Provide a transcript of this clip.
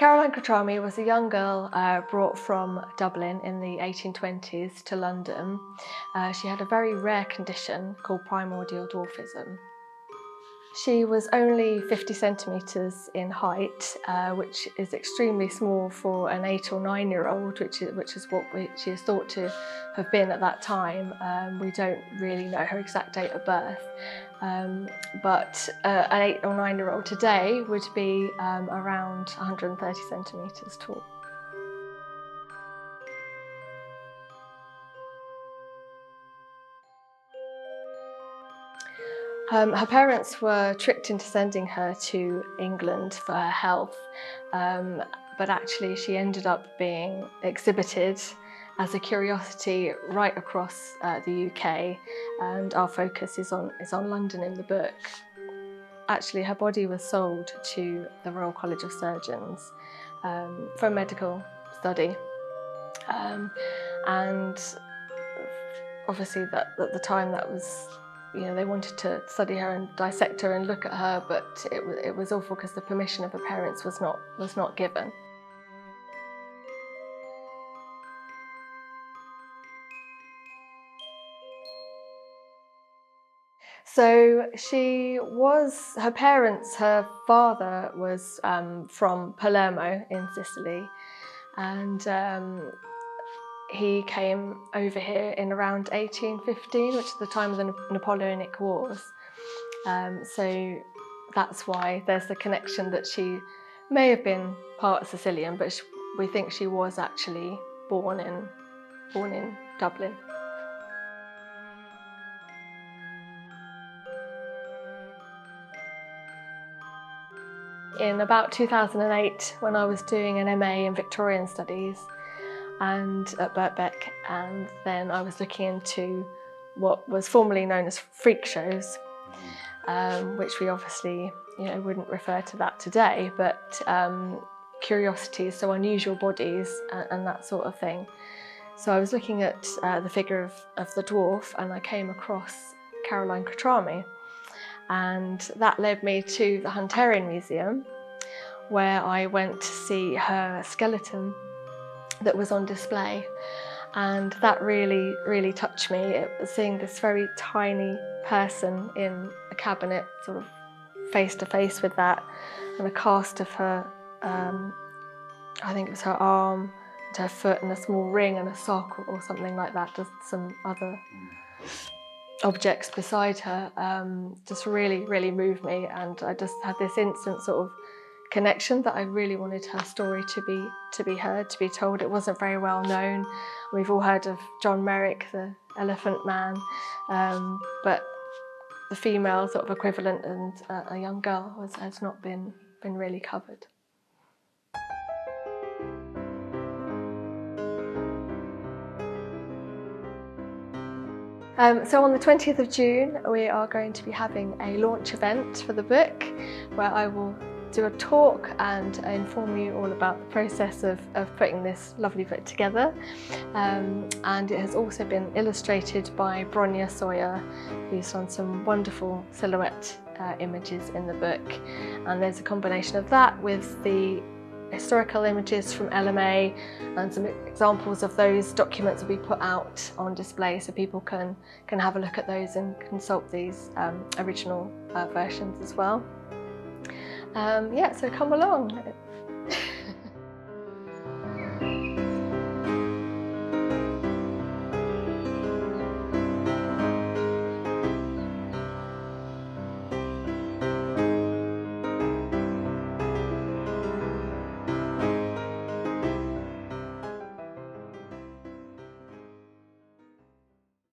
Caroline Crachami was a young girl brought from Dublin in the 1820s to London. She had a very rare condition called primordial dwarfism. She was only 50 centimetres in height, which is extremely small for an 8 or 9-year-old, which is what she is thought to have been at that time. We don't really know her exact date of birth, but an 8 or 9-year-old today would be around 130 centimetres tall. Her parents were tricked into sending her to England for her health, but actually she ended up being exhibited as a curiosity right across the UK, and our focus is on London in the book. Actually, her body was sold to the Royal College of Surgeons for medical study, and obviously at the time that was, they wanted to study her and dissect her and look at her, but it was awful because the permission of her parents was not given. So her father was from Palermo in Sicily, and he came over here in around 1815, which is the time of the Napoleonic Wars. So that's why there's the connection that she may have been part Sicilian, but we think she was actually born in Dublin. In about 2008, when I was doing an MA in Victorian Studies and at Birkbeck, and then I was looking into what was formerly known as freak shows, which we obviously wouldn't refer to that today, but curiosities, so unusual bodies and that sort of thing. So I was looking at the figure of the dwarf, and I came across Caroline Crachami, and that led me to the Hunterian Museum, where I went to see her skeleton that was on display, and that really touched me. Seeing this very tiny person in a cabinet, sort of face to face with that, and a cast of her, I think it was her arm and her foot and a small ring and a sock or something like that, just some other objects beside her, just really moved me, and I just had this instant sort of connection that I really wanted her story to be heard, to be told. It wasn't very well known. We've all heard of John Merrick, the Elephant Man, but the female sort of equivalent and a young girl has not been really covered. So on the 20th of June, we are going to be having a launch event for the book, where I will do a talk and inform you all about the process of putting this lovely book together. And it has also been illustrated by Bronya Sawyer, who's done some wonderful silhouette images in the book. And there's a combination of that with the historical images from LMA, and some examples of those documents will be put out on display so people can have a look at those and consult these original versions as well. Yeah, so come along.